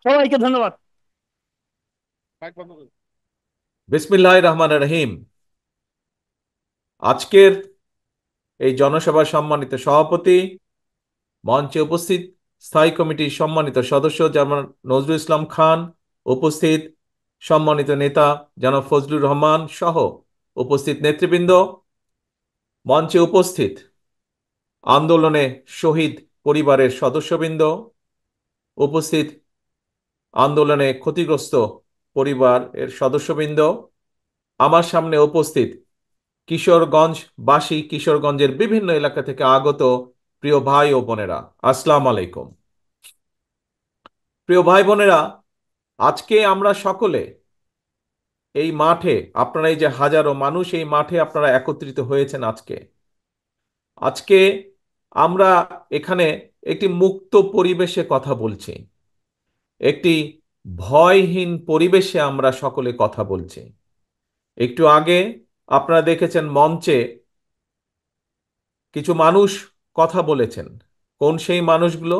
সবাইকে ধন্যবাদ। বিসমিল্লাহির রহমানির রহিম। আজকের এই জনসভার সম্মানিত সভাপতি, মঞ্চে উপস্থিত স্থায়ী কমিটির সম্মানিত সদস্য যেমন নজরুল ইসলাম খান, উপস্থিত সম্মানিত নেতা জনাব ফজলুর রহমান সহ উপস্থিত নেতৃবৃন্দ, মঞ্চে উপস্থিত আন্দোলনে শহীদ পরিবারের সদস্যবৃন্দ, উপস্থিত আন্দোলনে ক্ষতিগ্রস্ত পরিবারের সদস্যবৃন্দ, আমার সামনে উপস্থিত কিশোরগঞ্জবাসী, কিশোরগঞ্জের বিভিন্ন এলাকা থেকে আগত প্রিয় ভাই ও বোনেরা, আসসালামু আলাইকুম। প্রিয় ভাই বোনেরা, আজকে আমরা সকলে এই মাঠে, আপনারা এই যে হাজারো মানুষ এই মাঠে আপনারা একত্রিত হয়েছেন আজকে আজকে আমরা এখানে একটি মুক্ত পরিবেশে কথা বলছি, একটি ভয়হীন পরিবেশে আমরা সকলে কথা বলছি। একটু আগে আপনারা দেখেছেন মঞ্চে কিছু মানুষ কথা বলেছেন। কোন সেই মানুষগুলো?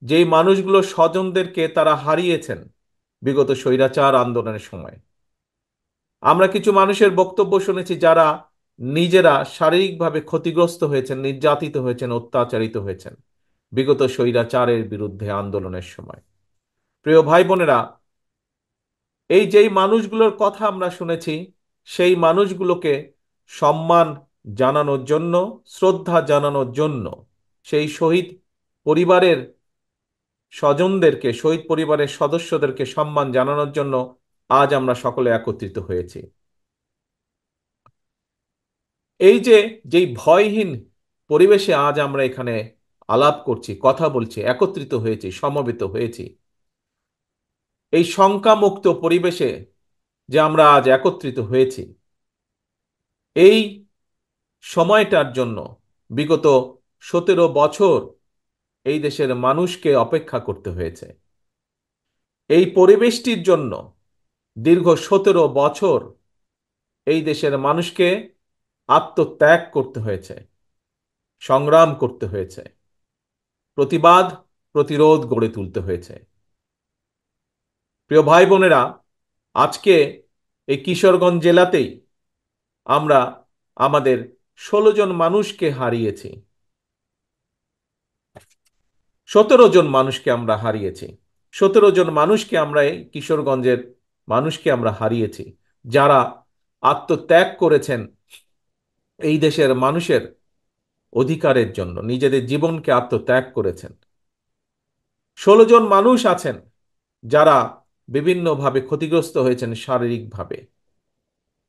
যেই মানুষগুলো স্বজনদেরকে তারা হারিয়েছেন বিগত স্বৈরাচার আন্দোলনের সময়। আমরা কিছু মানুষের বক্তব্য শুনেছি যারা নিজেরা শারীরিকভাবে ক্ষতিগ্রস্ত হয়েছেন, নির্যাতিত হয়েছেন, অত্যাচারিত হয়েছেন বিগত স্বৈরাচারের বিরুদ্ধে আন্দোলনের সময়। প্রিয় ভাই বোনেরা, এই যেই মানুষগুলোর কথা আমরা শুনেছি, সেই মানুষগুলোকে সম্মান জানানোর জন্য, শ্রদ্ধা জানানোর জন্য, সেই শহীদ পরিবারের স্বজনদেরকে, শহীদ পরিবারের সদস্যদেরকে সম্মান জানানোর জন্য আজ আমরা সকলে একত্রিত হয়েছি। এই যে যেই ভয়হীন পরিবেশে আজ আমরা এখানে আলাপ করছি, কথা বলছি, একত্রিত হয়েছি, সমবেত হয়েছি, এই শঙ্কামুক্ত পরিবেশে যে আমরা আজ একত্রিত হয়েছি, এই সময়টার জন্য বিগত 17 বছর এই দেশের মানুষকে অপেক্ষা করতে হয়েছে। এই পরিবেশটির জন্য দীর্ঘ 17 বছর এই দেশের মানুষকে আত্মত্যাগ করতে হয়েছে, সংগ্রাম করতে হয়েছে, প্রতিবাদ প্রতিরোধ গড়ে তুলতে হয়েছে। প্রিয় ভাই বোনেরা, আজকে এই কিশোরগঞ্জ জেলাতেই আমরা আমাদের 16 জন মানুষকে হারিয়েছি, 17 জন মানুষকে আমরা হারিয়েছি, 17 জন মানুষকে আমরা এই কিশোরগঞ্জের মানুষকে আমরা হারিয়েছি, যারা আত্মত্যাগ করেছেন এই দেশের মানুষের অধিকারের জন্য, নিজেদের জীবনকে আত্মত্যাগ করেছেন। 16 জন মানুষ আছেন যারা বিভিন্নভাবে ক্ষতিগ্রস্ত হয়েছেন শারীরিকভাবে,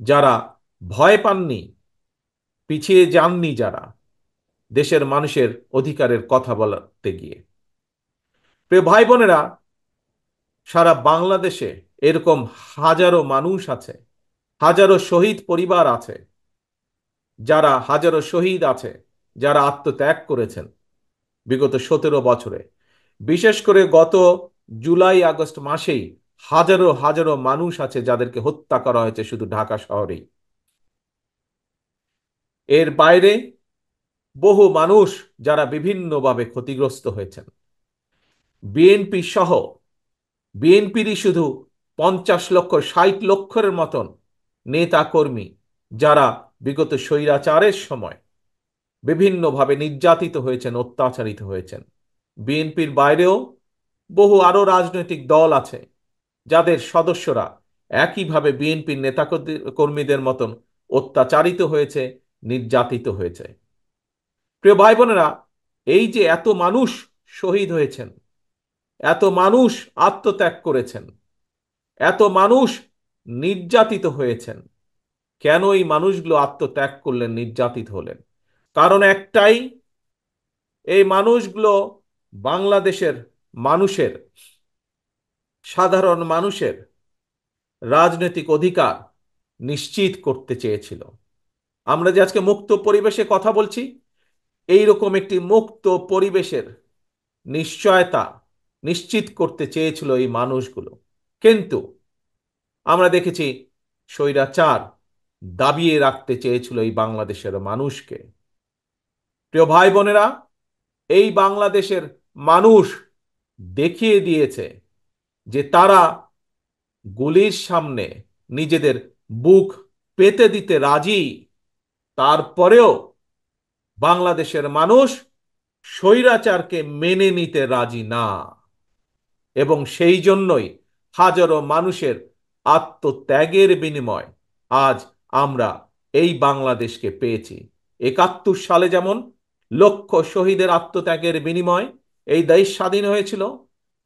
যারা ভয় পাননি, পিছিয়ে যাননি, যারা দেশের মানুষের অধিকারের কথা বলতে গিয়ে। প্রিয় ভাই বোনেরা, সারা বাংলাদেশে এরকম হাজারো মানুষ আছে, হাজারো শহীদ পরিবার আছে, যারা হাজারো শহীদ আছে, যারা আত্মত্যাগ করেছেন বিগত 17 বছরে। বিশেষ করে গত জুলাই আগস্ট মাসেই হাজারো হাজারো মানুষ আছে যাদেরকে হত্যা করা হয়েছে শুধু ঢাকা শহরেই। এর বাইরে বহু মানুষ যারা বিভিন্নভাবে ক্ষতিগ্রস্ত হয়েছেন। বিএনপি সহ, বিএনপিরই শুধু 50 লক্ষ, 60 লক্ষের মতন নেতা কর্মী যারা বিগত স্বৈরাচারের সময় বিভিন্নভাবে নির্যাতিত হয়েছেন, অত্যাচারিত হয়েছেন। বিএনপির বাইরেও বহু আরো রাজনৈতিক দল আছে যাদের সদস্যরা একইভাবে বিএনপির নেতা কর্মীদের মতন অত্যাচারিত হয়েছে, নির্যাতিত হয়েছে। প্রিয় ভাই বোনেরা, এই যে এত মানুষ শহীদ হয়েছেন, এত মানুষ আত্মত্যাগ করেছেন, এত মানুষ নির্যাতিত হয়েছেন, কেন এই মানুষগুলো আত্মত্যাগ করলেন, নির্যাতিত হলেন? কারণ একটাই, এই মানুষগুলো বাংলাদেশের মানুষের, সাধারণ মানুষের রাজনৈতিক অধিকার নিশ্চিত করতে চেয়েছিল। আমরা যে আজকে মুক্ত পরিবেশে কথা বলছি, এই রকম একটি মুক্ত পরিবেশের নিশ্চয়তা নিশ্চিত করতে চেয়েছিল এই মানুষগুলো। কিন্তু আমরা দেখেছি স্বৈরাচার দাবিয়ে রাখতে চেয়েছিল এই বাংলাদেশের মানুষকে। প্রিয় ভাই বোনেরা, এই বাংলাদেশের মানুষ দেখিয়ে দিয়েছে যে তারা গুলির সামনে নিজেদের বুক পেতে দিতে রাজি। তারপরেও বাংলাদেশের মানুষ স্বৈরাচারকে মেনে নিতে রাজি না, এবং সেই জন্যই হাজারো মানুষের আত্মত্যাগের বিনিময় আজ আমরা এই বাংলাদেশকে পেয়েছি। ৭১ সালে যেমন লক্ষ শহীদের আত্মত্যাগের বিনিময় এই দেশ স্বাধীন হয়েছিল,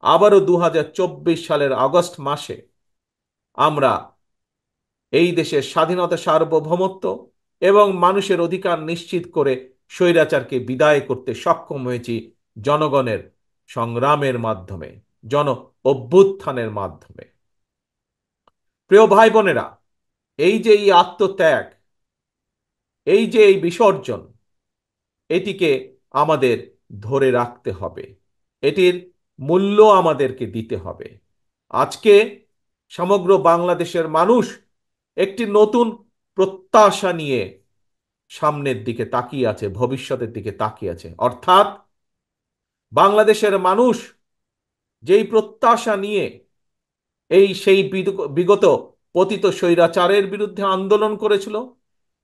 আবারও ২০২৪ সালের আগস্ট মাসে আমরা এই দেশের স্বাধীনতা, সার্বভৌমত্ব এবং মানুষের অধিকার নিশ্চিত করে স্বৈরাচারকে বিদায় করতে সক্ষম হয়েছি জনগণের সংগ্রামের মাধ্যমে, জন অভ্যুত্থানের মাধ্যমে। প্রিয় ভাই বোনেরা, এই যে এই আত্মত্যাগ, এই যে এই বিসর্জন, এটিকে আমাদের ধরে রাখতে হবে, এটির মূল্য আমাদেরকে দিতে হবে। আজকে সমগ্র বাংলাদেশের মানুষ একটি নতুন প্রত্যাশা নিয়ে সামনের দিকে তাকিয়ে আছে, ভবিষ্যতের দিকে তাকিয়ে আছে। অর্থাৎ বাংলাদেশের মানুষ যেই প্রত্যাশা নিয়ে সেই বিগত পতিত স্বৈরাচারের বিরুদ্ধে আন্দোলন করেছিল,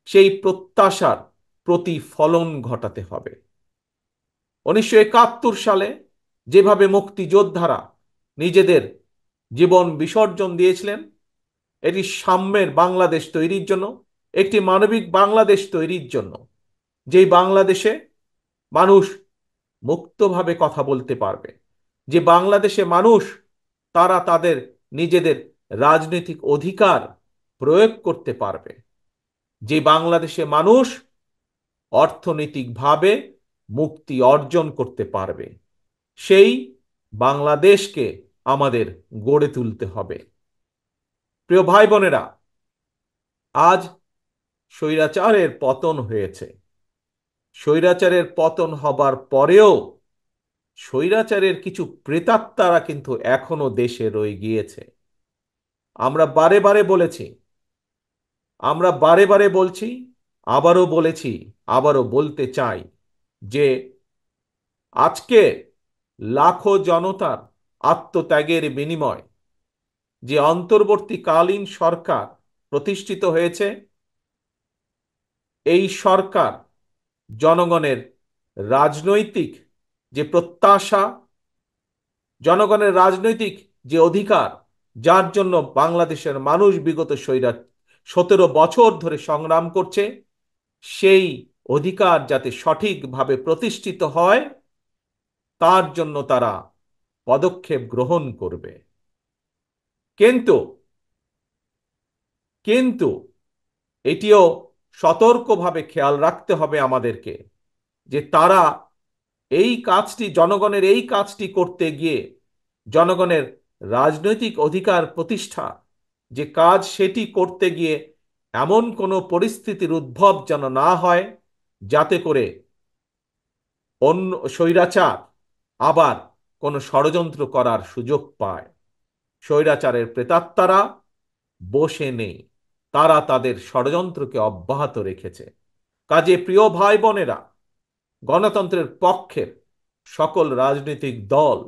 সেই প্রত্যাশার প্রতিফলন ঘটাতে হবে। ১৯৭১ সালে যেভাবে মুক্তিযোদ্ধারা নিজেদের জীবন বিসর্জন দিয়েছিলেন, এটি সাম্যের বাংলাদেশ তৈরির জন্য, একটি মানবিক বাংলাদেশ তৈরির জন্য, যেই বাংলাদেশে মানুষ মুক্তভাবে কথা বলতে পারবে, যে বাংলাদেশে মানুষ তারা তাদের নিজেদের রাজনৈতিক অধিকার প্রয়োগ করতে পারবে, যে বাংলাদেশে মানুষ অর্থনৈতিকভাবে মুক্তি অর্জন করতে পারবে, সেই বাংলাদেশকে আমাদের গড়ে তুলতে হবে। প্রিয় ভাই বোনেরা, আজ স্বৈরাচারের পতন হয়েছে। স্বৈরাচারের পতন হবার পরেও স্বৈরাচারের কিছু প্রেতাত্মারা কিন্তু এখনো দেশে রয়ে গিয়েছে। আমরা বারে বারে বলেছি, আমরা বারে বারে বলছি, আবারও বলেছি, আবারও বলতে চাই যে আজকে লাখো জনতার আত্মত্যাগের বিনিময় যে অন্তর্বর্তীকালীন সরকার প্রতিষ্ঠিত হয়েছে, এই সরকার জনগণের রাজনৈতিক যে প্রত্যাশা, জনগণের রাজনৈতিক যে অধিকার, যার জন্য বাংলাদেশের মানুষ বিগত ১৭ বছর ধরে সংগ্রাম করছে, সেই অধিকার যাতে সঠিকভাবে প্রতিষ্ঠিত হয়, তার জন্য তারা পদক্ষেপ গ্রহণ করবে। কিন্তু কিন্তু এটিও সতর্কভাবে খেয়াল রাখতে হবে আমাদেরকে যে তারা এই কাজটি, জনগণের এই কাজটি করতে গিয়ে, জনগণের রাজনৈতিক অধিকার প্রতিষ্ঠা যে কাজ, সেটি করতে গিয়ে এমন কোনো পরিস্থিতির উদ্ভব যেন না হয় যাতে করে অন্য স্বৈরাচার আবার কোনো ষড়যন্ত্র করার সুযোগ পায়। স্বৈরাচারের প্রেতাত্মারা বসে নেই, তারা তাদের ষড়যন্ত্রকে অব্যাহত রেখেছে। কাজে প্রিয় ভাই বোনেরা, গণতন্ত্রের পক্ষের সকল রাজনৈতিক দল,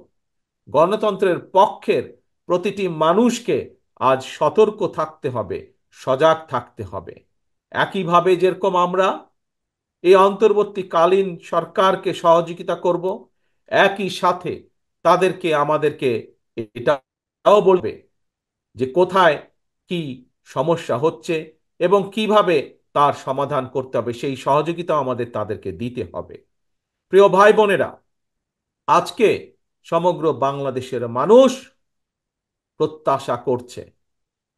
গণতন্ত্রের পক্ষের প্রতিটি মানুষকে আজ সতর্ক থাকতে হবে, সজাগ থাকতে হবে। একইভাবে যেরকম আমরা এই অন্তর্বর্তীকালীন সরকারকে সহযোগিতা করব, একই সাথে আমাদেরকে এটাও বলবে যে কোথায় কি সমস্যা হচ্ছে এবং কিভাবে তার সমাধান করতে হবে, সেই সহযোগিতা আমাদের তাদেরকে দিতে হবে। প্রিয় ভাই বোনেরা, আজকে সমগ্র বাংলাদেশের মানুষ প্রত্যাশা করছে,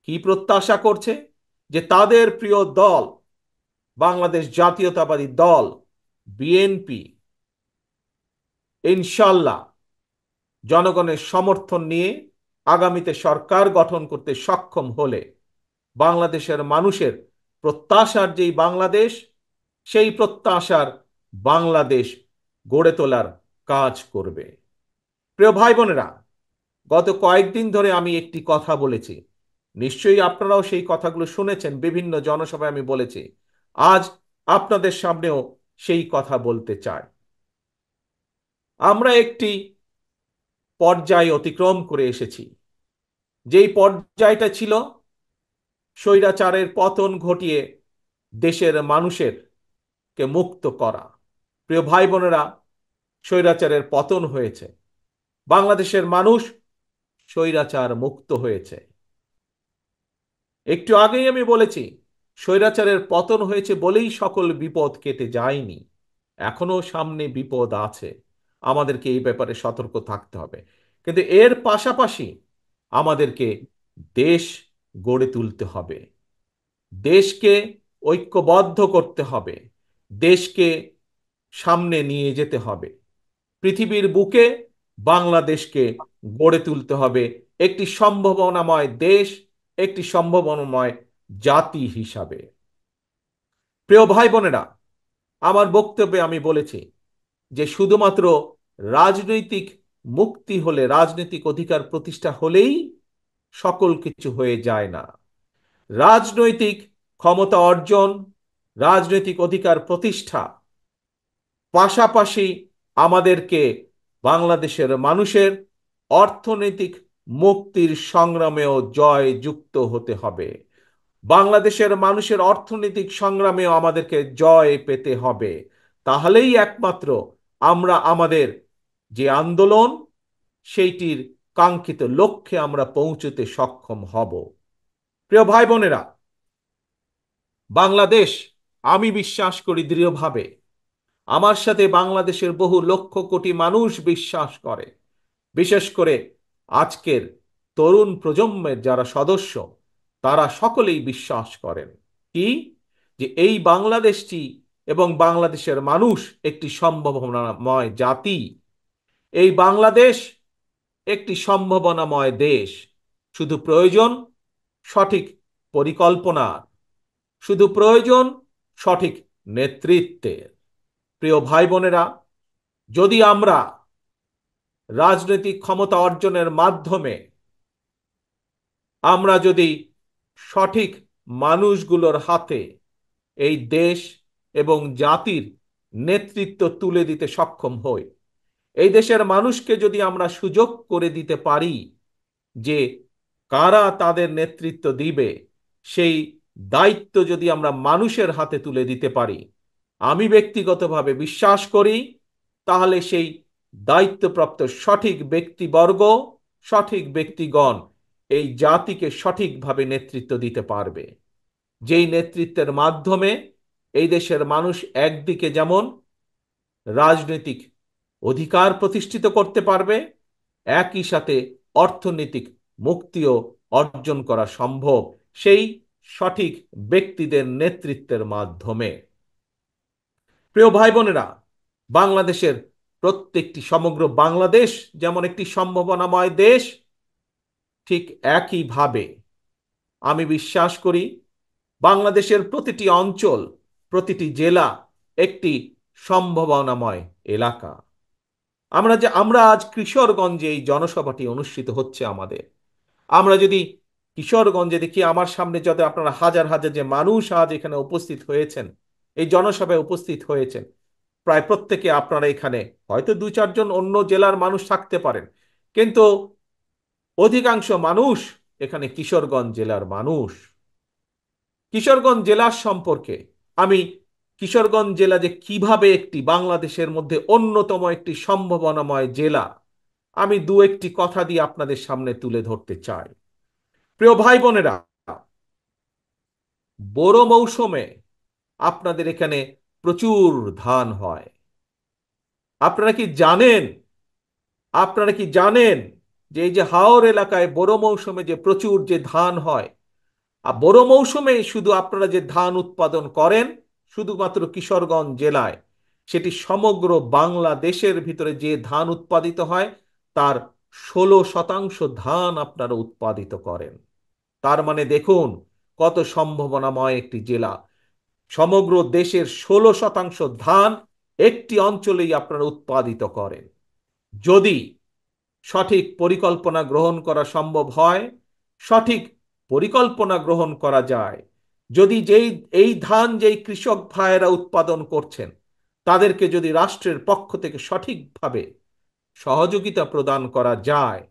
কি প্রত্যাশা করছে? যে তাদের প্রিয় দল, বাংলাদেশ জাতীয়তাবাদী দল বিএনপি, ইনশাল্লাহ জনগণের সমর্থন নিয়ে আগামীতে সরকার গঠন করতে সক্ষম হলে বাংলাদেশের মানুষের প্রত্যাশার যেই বাংলাদেশ, সেই প্রত্যাশার বাংলাদেশ গড়ে তোলার কাজ করবে। প্রিয় ভাই বোনেরা, গত কয়েকদিন ধরে আমি একটি কথা বলেছি, নিশ্চয়ই আপনারাও সেই কথাগুলো শুনেছেন, বিভিন্ন জনসভায় আমি বলেছি, আজ আপনাদের সামনেও সেই কথা বলতে চাই। আমরা একটি পর্যায় অতিক্রম করে এসেছি, যেই পর্যায়টা ছিল স্বৈরাচারের পতন ঘটিয়ে দেশের মানুষের কে মুক্ত করা। প্রিয় ভাই বোনেরা, স্বৈরাচারের পতন হয়েছে, বাংলাদেশের মানুষ স্বৈরাচার মুক্ত হয়েছে। একটু আগেই আমি বলেছি, স্বৈরাচারের পতন হয়েছে বলেই সকল বিপদ কেটে যায়নি, এখনো সামনে বিপদ আছে, আমাদেরকে এই ব্যাপারে সতর্ক থাকতে হবে। কিন্তু এর পাশাপাশি আমাদেরকে দেশ গড়ে তুলতে হবে, দেশকে ঐক্যবদ্ধ করতে হবে, দেশকে সামনে নিয়ে যেতে হবে। পৃথিবীর বুকে বাংলাদেশকে গড়ে তুলতে হবে একটি সম্ভাবনাময় দেশ, একটি সম্ভাবনাময় জাতি হিসাবে। প্রিয় ভাই বোনেরা, আমার বক্তব্যে আমি বলেছি যে শুধুমাত্র রাজনৈতিক মুক্তি হলে, রাজনৈতিক অধিকার প্রতিষ্ঠা হলেই সকল কিছু হয়ে যায় না। রাজনৈতিক ক্ষমতা অর্জন, রাজনৈতিক অধিকার প্রতিষ্ঠা পাশাপাশি আমাদেরকে বাংলাদেশের মানুষের অর্থনৈতিক মুক্তির সংগ্রামেও জয় যুক্ত হতে হবে। বাংলাদেশের মানুষের অর্থনৈতিক সংগ্রামেও আমাদেরকে জয় পেতে হবে। তাহলেই একমাত্র আমরা আমাদের যে আন্দোলন, সেইটির কাঙ্ক্ষিত লক্ষ্যে আমরা পৌঁছতে সক্ষম হব। প্রিয় ভাই বোনেরা, বাংলাদেশ, আমি বিশ্বাস করি দৃঢ়ভাবে, আমার সাথে বাংলাদেশের বহু লক্ষ কোটি মানুষ বিশ্বাস করে, বিশেষ করে আজকের তরুণ প্রজন্মের যারা সদস্য, তারা সকলেই বিশ্বাস করেন কি, যে এই বাংলাদেশটি এবং বাংলাদেশের মানুষ একটি সম্ভাবনাময় জাতি। এই বাংলাদেশ একটি সম্ভাবনাময় দেশ। শুধু প্রয়োজন সঠিক পরিকল্পনা, শুধু প্রয়োজন সঠিক নেতৃত্বের। প্রিয় ভাই বোনেরা, যদি আমরা রাজনৈতিক ক্ষমতা অর্জনের মাধ্যমে আমরা যদি সঠিক মানুষগুলোর হাতে এই দেশ এবং জাতির নেতৃত্ব তুলে দিতে সক্ষম হই, এই দেশের মানুষকে যদি আমরা সুযোগ করে দিতে পারি যে কারা তাদের নেতৃত্ব দিবে, সেই দায়িত্ব যদি আমরা মানুষের হাতে তুলে দিতে পারি, আমি ব্যক্তিগতভাবে বিশ্বাস করি তাহলে সেই দায়িত্বপ্রাপ্ত সঠিক ব্যক্তিবর্গ, সঠিক ব্যক্তিগণ এই জাতিকে সঠিকভাবে নেতৃত্ব দিতে পারবে। যেই নেতৃত্বের মাধ্যমে এই দেশের মানুষ একদিকে যেমন রাজনৈতিক অধিকার প্রতিষ্ঠিত করতে পারবে, একই সাথে অর্থনৈতিক মুক্তিও অর্জন করা সম্ভব সেই সঠিক ব্যক্তিদের নেতৃত্বের মাধ্যমে। প্রিয় ভাই বোনেরা, বাংলাদেশের প্রত্যেকটি, সমগ্র বাংলাদেশ যেমন একটি সম্ভাবনাময় দেশ, ঠিক একইভাবে আমি বিশ্বাস করি বাংলাদেশের প্রতিটি অঞ্চল, প্রতিটি জেলা একটি সম্ভাবনাময় এলাকা। আমরা আজ কিশোরগঞ্জে এই জনসভাটি অনুষ্ঠিত হচ্ছে আমাদের, আমরা যদি কিশোরগঞ্জে দেখি, আমার সামনে যত আপনারা হাজার হাজার যে মানুষ আজ এখানে উপস্থিত হয়েছেন, এই জনসভায় উপস্থিত হয়েছেন, প্রায় প্রত্যেকে আপনারা এখানে, হয়তো দু চারজন অন্য জেলার মানুষ থাকতে পারেন, কিন্তু অধিকাংশ মানুষ এখানে কিশোরগঞ্জ জেলার মানুষ। কিশোরগঞ্জ জেলার সম্পর্কে আমি, কিশোরগঞ্জ জেলা যে কিভাবে একটি বাংলাদেশের মধ্যে অন্যতম একটি সম্ভাবনাময় জেলা, আমি দু একটি কথা দিয়ে আপনাদের সামনে তুলে ধরতে চাই। প্রিয় ভাই বোনেরা, বোরো মৌসুমে আপনাদের এখানে প্রচুর ধান হয়। আপনারা কি জানেন, আপনারা কি জানেন যে এই যে হাওর এলাকায় বোরো মৌসুমে যে প্রচুর যে ধান হয়, আর বোরো মৌসুমে শুধু আপনারা যে ধান উৎপাদন করেন শুধুমাত্র কিশোরগঞ্জ জেলায়, সেটি সমগ্র বাংলাদেশের ভিতরে যে ধান উৎপাদিত হয় তার 16% ধান আপনারা উৎপাদিত করেন। তার মানে দেখুন কত সম্ভাবনাময় একটি জেলা। সমগ্র দেশের 16% ধান একটি অঞ্চলেই আপনারা উৎপাদিত করেন। যদি সঠিক পরিকল্পনা গ্রহণ করা সম্ভব হয়, সঠিক পরিকল্পনা গ্রহণ করা যায়, যদি এই ধান যেই কৃষক ভাইয়েরা উৎপাদন করছেন তাদেরকে যদি রাষ্ট্রের পক্ষ থেকে সঠিকভাবে সহযোগিতা প্রদান করা যায়,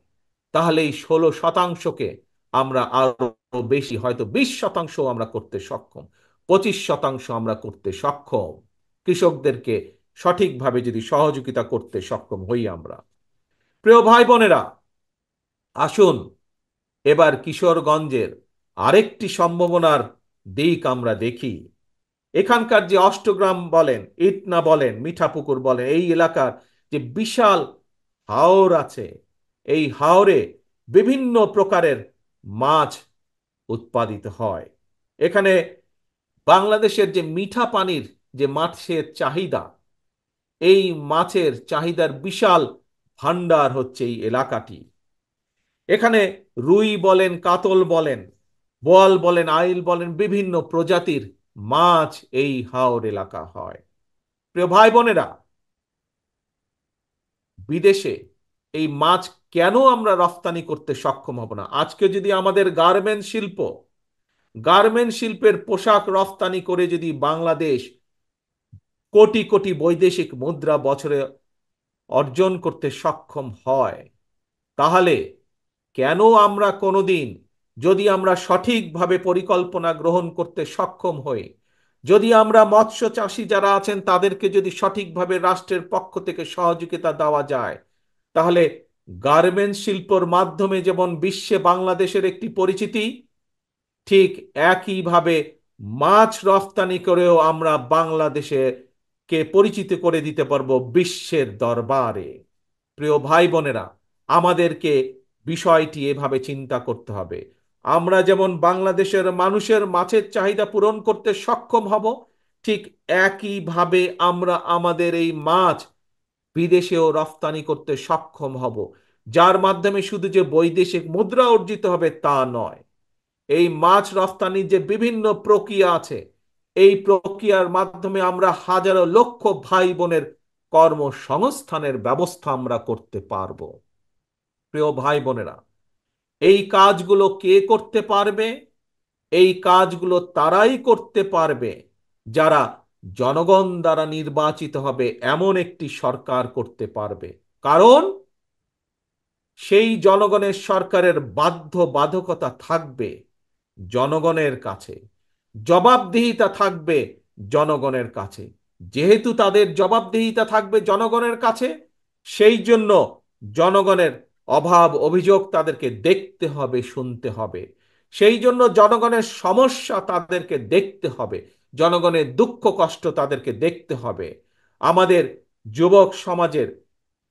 তাহলে এই 16%কে আমরা আরো বেশি, হয়তো 20% আমরা করতে সক্ষম, 25% আমরা করতে সক্ষম। কৃষকদেরকে সঠিকভাবে যদি সহযোগিতা করতে সক্ষম হই আমরা। প্রিয় ভাই বোনেরা, আসুন এবার কিশোরগঞ্জের আরেকটি সম্ভাবনার দিক আমরা দেখি। এখানকার যে অষ্টগ্রাম বলেন, ইটনা বলেন, মিঠাপুকুর বলেন, এই এলাকার যে বিশাল হাওর আছে, এই হাওরে বিভিন্ন প্রকারের মাছ উৎপাদিত হয়। এখানে বাংলাদেশের যে মিঠা পানির যে মাছের চাহিদা, এই মাছের চাহিদার বিশাল ভান্ডার হচ্ছে এই এলাকাটি। এখানে রুই বলেন, কাতল বলেন, বোয়াল বলেন, আইল বলেন, বিভিন্ন প্রজাতির মাছ এই হাওর এলাকা হয়। প্রিয় ভাই বোনেরা, বিদেশে এই মাছ কেন আমরা রফতানি করতে সক্ষম হব না? আজকে যদি আমাদের গার্মেন্ট শিল্পের পোশাক রফতানি করে যদি বাংলাদেশ কোটি কোটি বৈদেশিক মুদ্রা বছরে অর্জন করতে সক্ষম হয়, তাহলে কেন আমরা কোনোদিন, যদি আমরা সঠিকভাবে পরিকল্পনা গ্রহণ করতে সক্ষম হই, যদি আমরা মৎস্য চাষী যারা আছেন তাদেরকে যদি সঠিকভাবে রাষ্ট্রের পক্ষ থেকে সহযোগিতা দেওয়া যায়, তাহলে গার্মেন্টস শিল্পর মাধ্যমে যেমন বিশ্বে বাংলাদেশের একটি পরিচিতি, ঠিক একইভাবে মাছ রফতানি করেও আমরা বাংলাদেশে কে পরিচিত করে দিতে পারবো বিশ্বের দরবারে। প্রিয় ভাই বোনেরা, আমাদেরকে বিষয়টি এভাবে চিন্তা করতে হবে। আমরা যেমন বাংলাদেশের মানুষের মাছের চাহিদা পূরণ করতে সক্ষম হব, ঠিক একইভাবে আমরা আমাদের এই মাছ বিদেশেও রফতানি করতে সক্ষম হব, যার মাধ্যমে শুধু যে বৈদেশিক মুদ্রা অর্জিত হবে তা নয়, এই মাছ রফতানির যে বিভিন্ন প্রক্রিয়া আছে, এই প্রক্রিয়ার মাধ্যমে আমরা হাজারো লক্ষ ভাই বোনের কর্মসংস্থানের ব্যবস্থা আমরা করতে পারবো। প্রিয় ভাই বোনেরা, এই কাজগুলো কে করতে পারবে? এই কাজগুলো তারাই করতে পারবে যারা জনগণ দ্বারা নির্বাচিত হবে এমন একটি সরকার করতে পারবে। কারণ সেই জনগণের সরকারের বাধ্যবাধকতা থাকবে জনগণের কাছে, জবাবদিহিতা থাকবে জনগণের কাছে। যেহেতু তাদের জবাবদিহিতা থাকবে জনগণের কাছে, সেই জন্য জনগণের অভাব অভিযোগ তাদেরকে দেখতে হবে, শুনতে হবে। সেই জন্য জনগণের সমস্যা তাদেরকে দেখতে হবে, জনগণের দুঃখ কষ্ট তাদেরকে দেখতে হবে। আমাদের যুবক সমাজের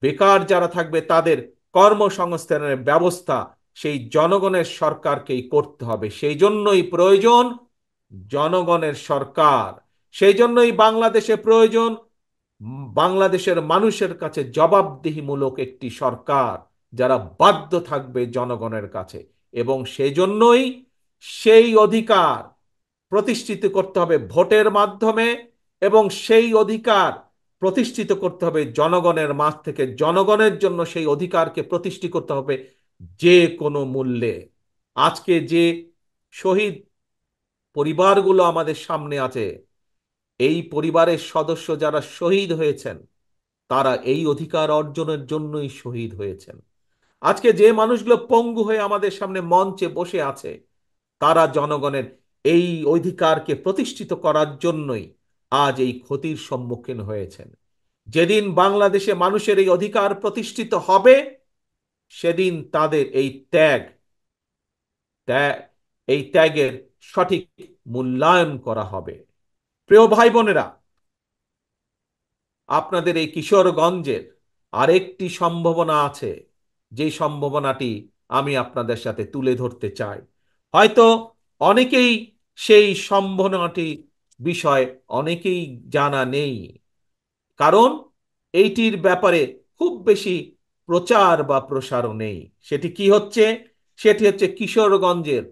বেকার যারা থাকবে তাদের কর্মসংস্থানের ব্যবস্থা সেই জনগণের সরকারকেই করতে হবে। সেই জন্যই প্রয়োজন জনগণের সরকার। সেই জন্যই বাংলাদেশে প্রয়োজন বাংলাদেশের মানুষের কাছে জবাবদিহিমূলক একটি সরকার, যারা বাধ্য থাকবে জনগণের কাছে। এবং সেই জন্যই সেই অধিকার প্রতিষ্ঠিত করতে হবে ভোটের মাধ্যমে, এবং সেই অধিকার প্রতিষ্ঠিত করতে হবে জনগণের মাঝ থেকে। জনগণের জন্য সেই অধিকারকে প্রতিষ্ঠিত করতে হবে যে কোনো মূল্যে। আজকে যে শহীদ পরিবারগুলো আমাদের সামনে আছে, এই পরিবারের সদস্য যারা শহীদ হয়েছেন, তারা এই অধিকার অর্জনের জন্যই শহীদ হয়েছেন। আজকে যে মানুষগুলো পঙ্গু হয়ে আমাদের সামনে মঞ্চে বসে আছে, তারা জনগণের এই অধিকারকে প্রতিষ্ঠিত করার জন্যই আজ এই ক্ষতির সম্মুখীন হয়েছেন। যেদিন বাংলাদেশে মানুষের এই অধিকার প্রতিষ্ঠিত হবে, সেদিন তাদের এই ত্যাগ এই ত্যাগের সঠিক মূল্যায়ন করা হবে। প্রিয় ভাই বোনেরা, আপনাদের এই কিশোরগঞ্জের আরেকটি সম্ভাবনা আছে, যে সম্ভাবনাটি আমি আপনাদের সাথে তুলে ধরতে চাই। হয়তো অনেকেই সেই সম্ভাবনাটি বিষয় অনেকেই জানা নেই, কারণ এইটির ব্যাপারে খুব বেশি প্রচার বা প্রসারও নেই। সেটি কি হচ্ছে? সেটি হচ্ছে কিশোরগঞ্জের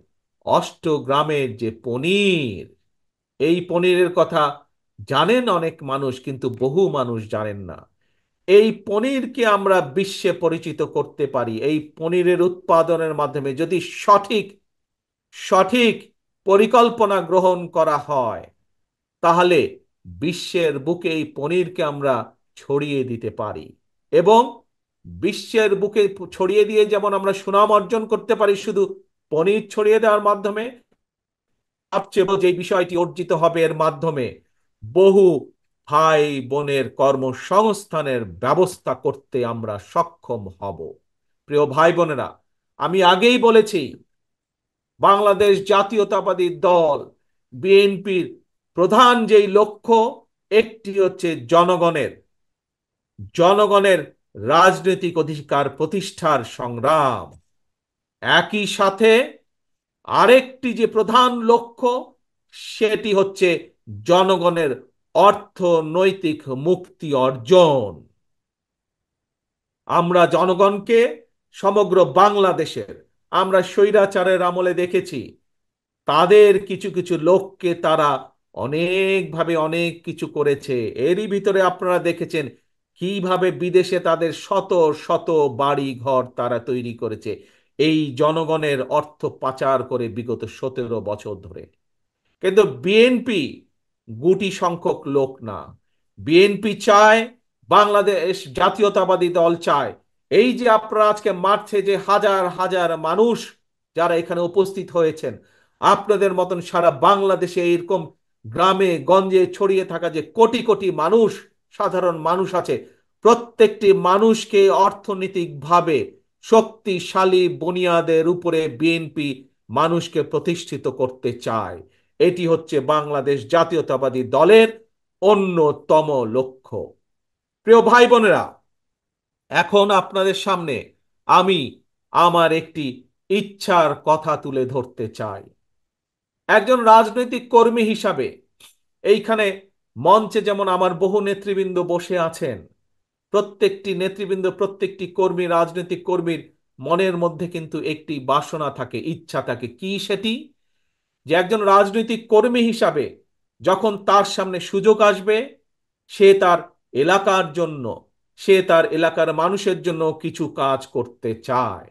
অষ্টগ্রামের যে পনির। এই পনিরের কথা জানেন অনেক মানুষ, কিন্তু বহু মানুষ জানেন না। এই পনিরকে আমরা বিশ্বে পরিচিত করতে পারি এই পনিরের উৎপাদনের মাধ্যমে, যদি সঠিক সঠিক পরিকল্পনা গ্রহণ করা হয়, তাহলে বিশ্বের বুকে এই পনিরকে আমরা ছড়িয়ে দিতে পারি। এবং বিশ্বের বুকে ছড়িয়ে দিয়ে যেমন আমরা সুনাম অর্জন করতে পারি শুধু পনির ছড়িয়ে দেওয়ার মাধ্যমে, সবচেয়ে বড় যে বিষয়টি অর্জিত হবে এর মাধ্যমে, বহু ভাই বোনের কর্মসংস্থানের ব্যবস্থা করতে আমরা সক্ষম হব। প্রিয় ভাই বোনেরা, আমি আগেই বলেছি, বাংলাদেশ জাতীয়তাবাদী দল বিএনপির প্রধান যেই লক্ষ্য, একটি হচ্ছে জনগণের জনগণের রাজনৈতিক অধিকার প্রতিষ্ঠার সংগ্রাম। একই সাথে আরেকটি যে প্রধান লক্ষ্য, সেটি হচ্ছে জনগণের অর্থনৈতিক মুক্তি অর্জন। আমরা জনগণকে সমগ্র বাংলাদেশের, আমরা স্বৈরাচারের আমলে দেখেছি তাদের কিছু কিছু লোককে তারা অনেকভাবে অনেক কিছু করেছে। এরই ভিতরে আপনারা দেখেছেন কিভাবে বিদেশে তাদের শত শত বাড়ি ঘর তারা তৈরি করেছে এই জনগণের অর্থ পাচার করে বিগত 17 বছর ধরে। কিন্তু বিএনপি গুটি সংখ্যক লোক না। বিএনপি চায়, বাংলাদেশ জাতীয়তাবাদী দল চায়, এই যে আপনারা আজকে মার্চে যে হাজার হাজার মানুষ যারা এখানে উপস্থিত হয়েছেন, আপনাদের মতন সারা বাংলাদেশে এরকম গ্রামে গঞ্জে ছড়িয়ে থাকা যে কোটি কোটি মানুষ, সাধারণ মানুষ আছে, প্রত্যেকটি মানুষকে অর্থনৈতিকভাবে শক্তিশালী বুনিয়াদের উপরে বিএনপি মানুষকে প্রতিষ্ঠিত করতে চায়। এটি হচ্ছে বাংলাদেশ জাতীয়তাবাদী দলের অন্যতম লক্ষ্য। প্রিয় ভাই বোনেরা, এখন আপনাদের সামনে আমি আমার একটি ইচ্ছার কথা তুলে ধরতে চাই। একজন রাজনৈতিক কর্মী হিসাবে এইখানে মঞ্চে যেমন আমার বহু নেতৃবৃন্দ বসে আছেন, প্রত্যেকটি নেতৃবৃন্দ, প্রত্যেকটি কর্মী, রাজনৈতিক কর্মীর মনের মধ্যে কিন্তু একটি বাসনা থাকে, ইচ্ছা থাকে। কি সেটি? যে একজন রাজনৈতিক কর্মী হিসাবে যখন তার সামনে সুযোগ আসবে, সে তার এলাকার জন্য, সে তার এলাকার মানুষের জন্য কিছু কাজ করতে চায়।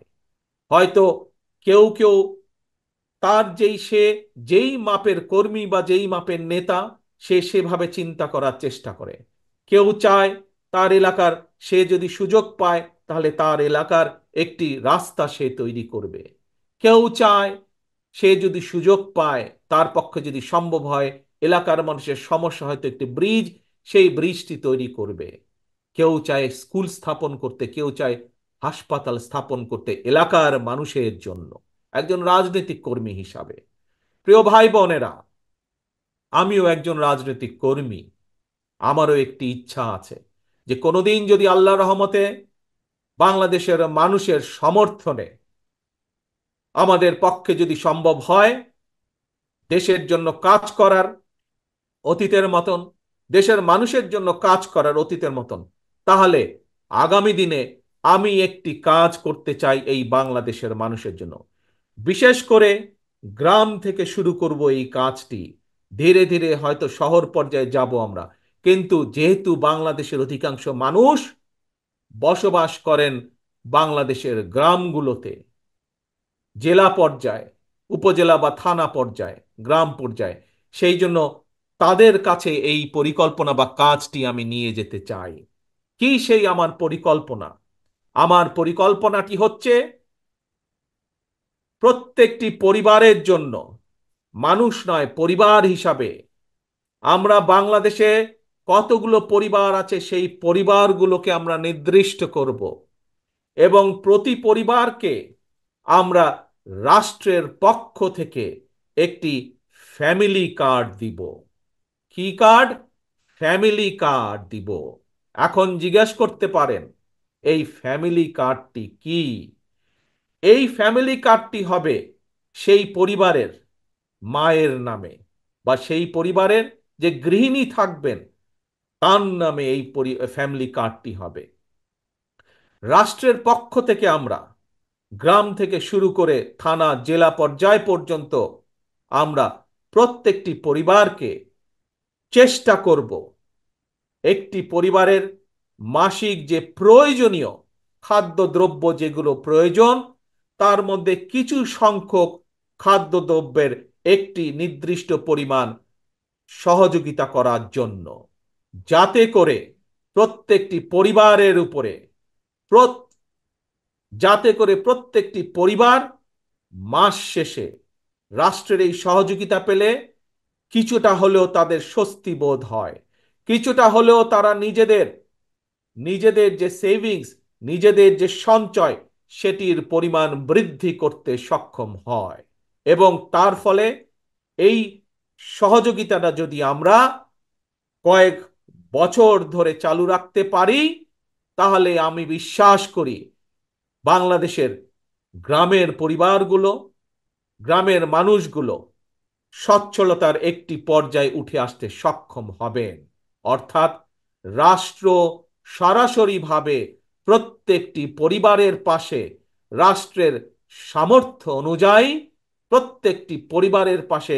হয়তো কেউ কেউ তার সে যেই মাপের কর্মী বা যেই মাপের নেতা, সে সেভাবে চিন্তা করার চেষ্টা করে। কেউ চায় তার এলাকার, সে যদি সুযোগ পায় তাহলে তার এলাকার একটি রাস্তা সে তৈরি করবে। কেউ চায় সে যদি সুযোগ পায়, তার পক্ষে যদি সম্ভব হয়, এলাকার মানুষের সমস্যা হয়তো একটি ব্রিজ, সেই ব্রিজটি তৈরি করবে। কেউ চায় স্কুল স্থাপন করতে, কেউ চায় হাসপাতাল স্থাপন করতে এলাকার মানুষের জন্য। একজন রাজনৈতিক কর্মী হিসাবে, প্রিয় ভাই বোনেরা, আমিও একজন রাজনৈতিক কর্মী। আমারও একটি ইচ্ছা আছে যে কোনোদিন যদি আল্লাহর রহমতে বাংলাদেশের মানুষের সমর্থনে আমাদের পক্ষে যদি সম্ভব হয় দেশের জন্য কাজ করার অতীতের মতন, দেশের মানুষের জন্য কাজ করার অতীতের মতন, তাহলে আগামী দিনে আমি একটি কাজ করতে চাই এই বাংলাদেশের মানুষের জন্য। বিশেষ করে গ্রাম থেকে শুরু করব এই কাজটি। ধীরে ধীরে হয়তো শহর পর্যায়ে যাব আমরা, কিন্তু যেহেতু বাংলাদেশের অধিকাংশ মানুষ বসবাস করেন বাংলাদেশের গ্রামগুলোতে, জেলা পর্যায়ে, উপজেলা বা থানা পর্যায়ে, গ্রাম পর্যায়ে, সেই জন্য তাদের কাছে এই পরিকল্পনা বা কাজটি আমি নিয়ে যেতে চাই। কি সেই আমার পরিকল্পনা? আমার পরিকল্পনাটি হচ্ছে প্রত্যেকটি পরিবারের জন্য, মানুষ নয়, পরিবার হিসাবে আমরা বাংলাদেশে কতগুলো পরিবার আছে সেই পরিবারগুলোকে আমরা নির্দিষ্ট করব এবং প্রতি পরিবারকে আমরা রাষ্ট্রের পক্ষ থেকে একটি ফ্যামিলি কার্ড দিব। কি কার্ড? ফ্যামিলি কার্ড দিব। এখন জিজ্ঞেস করতে পারেন এই ফ্যামিলি কার্ডটি কি? এই ফ্যামিলি কার্ডটি হবে সেই পরিবারের মায়ের নামে, বা সেই পরিবারের যে গৃহিণী থাকবেন তার নামে এই ফ্যামিলি কার্ডটি হবে। রাষ্ট্রের পক্ষ থেকে আমরা গ্রাম থেকে শুরু করে থানা জেলা পর্যায় পর্যন্ত আমরা প্রত্যেকটি পরিবারকে চেষ্টা করব একটি পরিবারের মাসিক যে প্রয়োজনীয় খাদ্যদ্রব্য যেগুলো প্রয়োজন, তার মধ্যে কিছু সংখ্যক খাদ্যদ্রব্যের একটি নির্দিষ্ট পরিমাণ সহযোগিতা করার জন্য, যাতে করে প্রত্যেকটি পরিবারের উপরে যাতে করে প্রত্যেকটি পরিবার মাস শেষে রাষ্ট্রের এই সহযোগিতা পেলে কিছুটা হলেও তাদের স্বস্তি বোধ হয়, কিছুটা হলেও তারা নিজেদের নিজেদের যে সেভিংস, নিজেদের যে সঞ্চয়, সেটির পরিমাণ বৃদ্ধি করতে সক্ষম হয়। এবং তার ফলে এই সহযোগিতাটা যদি আমরা কয়েক বছর ধরে চালু রাখতে পারি, তাহলে আমি বিশ্বাস করি বাংলাদেশের গ্রামের পরিবারগুলো, গ্রামের মানুষগুলো সচ্ছলতার একটি পর্যায়ে উঠে আসতে সক্ষম হবেন। অর্থাৎ রাষ্ট্র সরাসরিভাবে প্রত্যেকটি পরিবারের পাশে, রাষ্ট্রের সামর্থ্য অনুযায়ী প্রত্যেকটি পরিবারের পাশে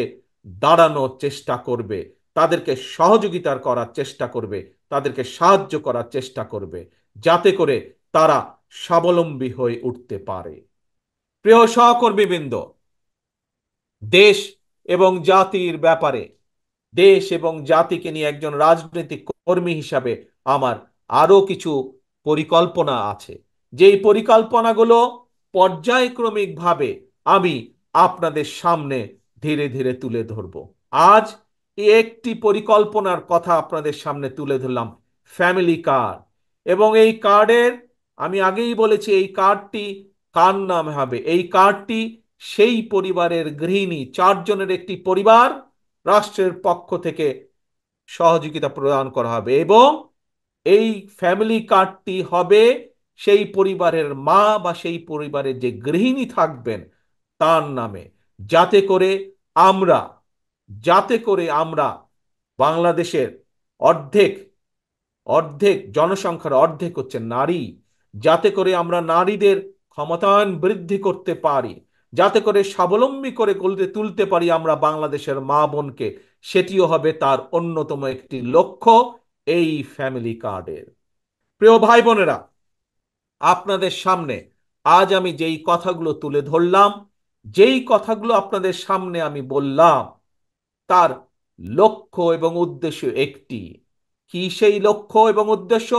দাঁড়ানোর চেষ্টা করবে, তাদেরকে সহযোগিতা করার চেষ্টা করবে, তাদেরকে সাহায্য করার চেষ্টা করবে, যাতে করে তারা স্বাবলম্বী হয়ে উঠতে পারে। প্রিয় সহকর্মীবৃন্দ, দেশ এবং জাতির ব্যাপারে, দেশ এবং জাতিকে নিয়ে একজন রাজনৈতিক কর্মী হিসাবে আমার আরো কিছু পরিকল্পনা আছে, যেই পরিকল্পনাগুলো পর্যায়ক্রমিকভাবে আমি আপনাদের সামনে ধীরে ধীরে তুলে ধরব। আজ একটি পরিকল্পনার কথা আপনাদের সামনে তুলে ধরলাম, ফ্যামিলি কার্ড। এবং এই কার্ডের, আমি আগেই বলেছি, এই কার্ডটি কার নামে হবে? এই কার্ডটি সেই পরিবারের গৃহিণী, চারজনের একটি পরিবার, রাষ্ট্রের পক্ষ থেকে সহযোগিতা প্রদান করা হবে। এবং এই ফ্যামিলি কার্ডটি হবে সেই পরিবারের মা বা সেই পরিবারের যে গৃহিণী থাকবেন তার নামে, যাতে করে আমরা যাতে করে আমরা বাংলাদেশের অর্ধেক অর্ধেক জনসংখ্যার অর্ধেক হচ্ছে নারী, যাতে করে আমরা নারীদের ক্ষমতায়ন বৃদ্ধি করতে পারি, যাতে করে স্বাবলম্বী করে গড়ে তুলতে পারি আমরা বাংলাদেশের মা বোনকে, সেটিও হবে তার অন্যতম একটি লক্ষ্য এই ফ্যামিলি কার্ডের। প্রিয় ভাই বোনেরা, আপনাদের সামনে আজ আমি যেই কথাগুলো তুলে ধরলাম, যেই কথাগুলো আপনাদের সামনে আমি বললাম, তার লক্ষ্য এবং উদ্দেশ্য একটি। কি সেই লক্ষ্য এবং উদ্দেশ্য?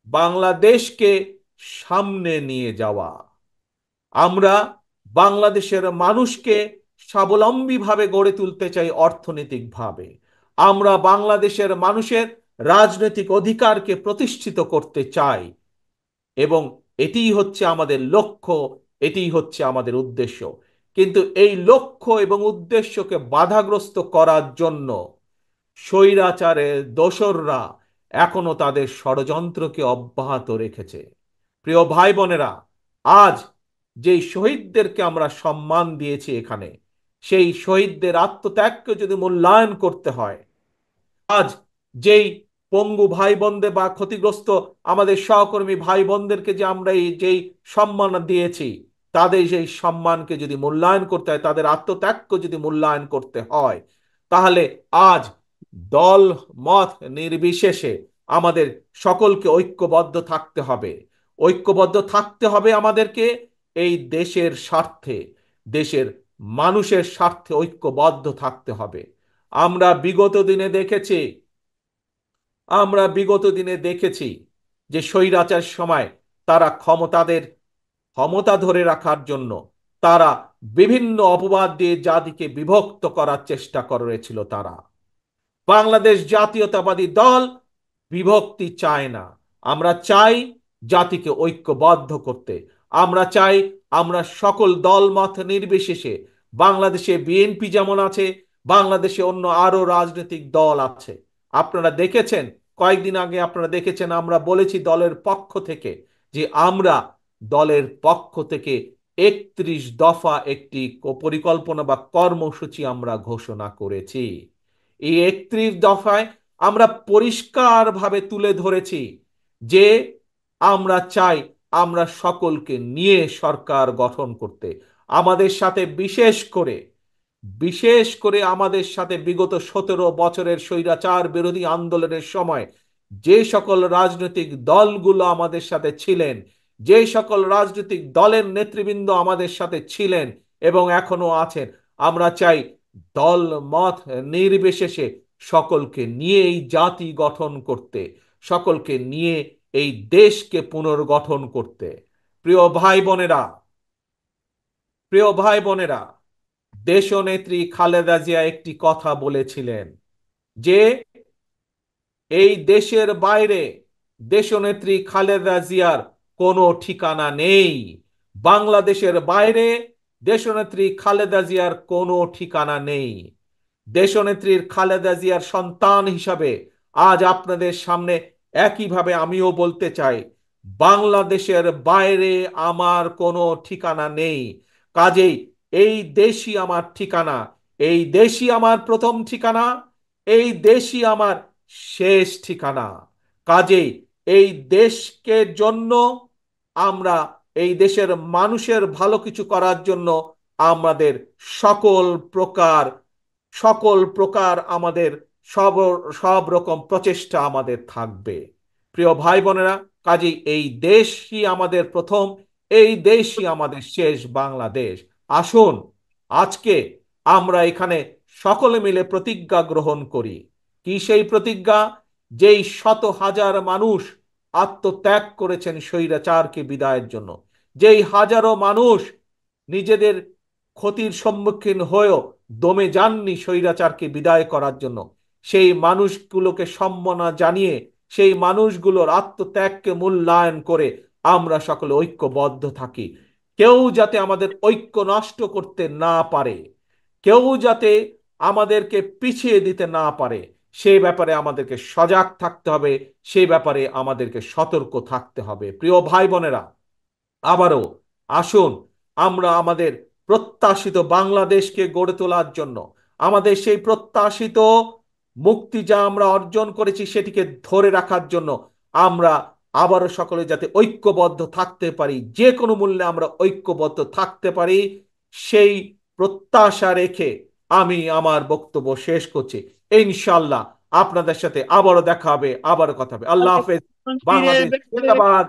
বাংলাদেশকে সামনে নিয়ে যাওয়া। আমরা বাংলাদেশের মানুষকে স্বাবলম্বীভাবে গড়ে তুলতে চাই অর্থনৈতিকভাবে। আমরা বাংলাদেশের মানুষের রাজনৈতিক অধিকারকে প্রতিষ্ঠিত করতে চাই। এবং এটিই হচ্ছে আমাদের লক্ষ্য, এটিই হচ্ছে আমাদের উদ্দেশ্য। কিন্তু এই লক্ষ্য এবং উদ্দেশ্যকে বাধাগ্রস্ত করার জন্য স্বৈরাচারের দোসররা এখনো তাদের ষড়যন্ত্রকে অব্যাহত রেখেছে। প্রিয় ভাই বোনেরা, আজ যেই শহীদদেরকে আমরা সম্মান দিয়েছি এখানে, সেই শহীদদের আত্মত্যাগকে যদি মূল্যায়ন করতে হয়, আজ যেই পঙ্গু ভাই বোনদের বা ক্ষতিগ্রস্ত আমাদের সহকর্মী ভাই বোনদেরকে যে আমরা এই যেই সম্মান দিয়েছি, তাদের সেই সম্মানকে যদি মূল্যায়ন করতে হয়, তাদের আত্মত্যাগকে যদি মূল্যায়ন করতে হয়, তাহলে আজ দল মত নির্বিশেষে আমাদের সকলকে ঐক্যবদ্ধ থাকতে হবে। ঐক্যবদ্ধ থাকতে হবে আমাদেরকে এই দেশের স্বার্থে, দেশের মানুষের স্বার্থে ঐক্যবদ্ধ থাকতে হবে। আমরা বিগত দিনে দেখেছি আমরা বিগত দিনে দেখেছি যে স্বৈরাচার সময় তারা ক্ষমতা ধরে রাখার জন্য তারা বিভিন্ন অপবাদ দিয়ে জাতিকে বিভক্ত করার চেষ্টা করেছিল। তারা, বাংলাদেশ জাতীয়তাবাদী দল বিভক্তি চায় না। আমরা চাই জাতিকে ঐক্যবদ্ধ করতে। আমরা চাই আমরা সকল দল মত নির্বিশেষে, বাংলাদেশে বিএনপি যেমন আছে, বাংলাদেশে অন্য আরো রাজনৈতিক দল আছে। আপনারা দেখেছেন, কয়েকদিন আগে আপনারা দেখেছেন, আমরা বলেছি দলের পক্ষ থেকে যে আমরা দলের পক্ষ থেকে 31 দফা একটি পরিকল্পনা বা কর্মসূচি আমরা ঘোষণা করেছি। এই 31 দফায় আমরা পরিষ্কারভাবে তুলে ধরেছি যে আমরা চাই আমরা সকলকে নিয়ে সরকার গঠন করতে। আমাদের সাথে বিশেষ করে আমাদের সাথে বিগত 17 বছরের স্বৈরাচার বিরোধী আন্দোলনের সময় যে সকল রাজনৈতিক দলগুলো আমাদের সাথে ছিলেন, যে সকল রাজনৈতিক দলের নেতৃবৃন্দ আমাদের সাথে ছিলেন এবং এখনো আছেন, আমরা চাই দল মত নির্বিশেষে সকলকে নিয়ে এই জাতি গঠন করতে, সকলকে নিয়ে এই দেশকে পুনর্গঠন করতে। প্রিয় ভাই বোনেরা, প্রিয় ভাই বোনেরা, দেশনেত্রী খালেদা জিয়া একটি কথা বলেছিলেন যে এই দেশের বাইরে দেশনেত্রী খালেদা জিয়ার কোনো ঠিকানা নেই। বাংলাদেশের বাইরে দেশনেত্রী খালেদা জিয়ার কোনো ঠিকানা নেই। দেশনেত্রীর খালেদা জিয়ার সন্তান হিসাবে আজ আপনাদের সামনে একইভাবে আমিও বলতে চাই, বাংলাদেশের বাইরে আমার কোনো ঠিকানা নেই। কাজেই এই দেশই আমার ঠিকানা, এই দেশই আমার প্রথম ঠিকানা, এই দেশই আমার শেষ ঠিকানা। কাজেই এই দেশকে জন্য আমরা, এই দেশের মানুষের ভালো কিছু করার জন্য আমাদের সকল প্রকার সকল প্রকার আমাদের সব সব রকম প্রচেষ্টা আমাদের থাকবে। প্রিয় ভাই বোনেরা, কাজেই এই দেশই আমাদের প্রথম, এই দেশই আমাদের শেষ বাংলাদেশ। আসুন আজকে আমরা এখানে সকলে মিলে প্রতিজ্ঞা গ্রহণ করি। কি সেই প্রতিজ্ঞা? যেই শত হাজার মানুষ আত্মত্যাগ করেছেন স্বৈরাচারকে বিদায়ের জন্য, যেই হাজারো মানুষ নিজেদের ক্ষতির সম্মুখীন হয়েও দমে যাননি স্বৈরাচারকে বিদায় করার জন্য, সেই মানুষগুলোকে সম্মাননা জানিয়ে, সেই মানুষগুলোর আত্মত্যাগকে মূল্যায়ন করে আমরা সকলে ঐক্যবদ্ধ থাকি। কেউ যাতে আমাদের ঐক্য নষ্ট করতে না পারে, কেউ যাতে আমাদেরকে পিছিয়ে দিতে না পারে, সেই ব্যাপারে আমাদেরকে সজাগ থাকতে হবে, সেই ব্যাপারে আমাদেরকে সতর্ক থাকতে হবে। প্রিয় ভাই বোনেরা, আবারও আসুন আমরা আমাদের প্রত্যাশিত বাংলাদেশকে গড়ে তোলার জন্য, আমাদের সেই প্রত্যাশিত মুক্তি যা আমরা অর্জন করেছি সেটিকে ধরে রাখার জন্য আমরা আবারও সকলে যাতে ঐক্যবদ্ধ থাকতে পারি, যে কোনো মূল্যে আমরা ঐক্যবদ্ধ থাকতে পারি, সেই প্রত্যাশা রেখে আমি আমার বক্তব্য শেষ করছি। ইনশাল্লাহ আপনাদের সাথে আবারও দেখা হবে, আবারও কথা হবে। আল্লাহ হাফেজ। বাংলাদেশ জিন্দাবাদ।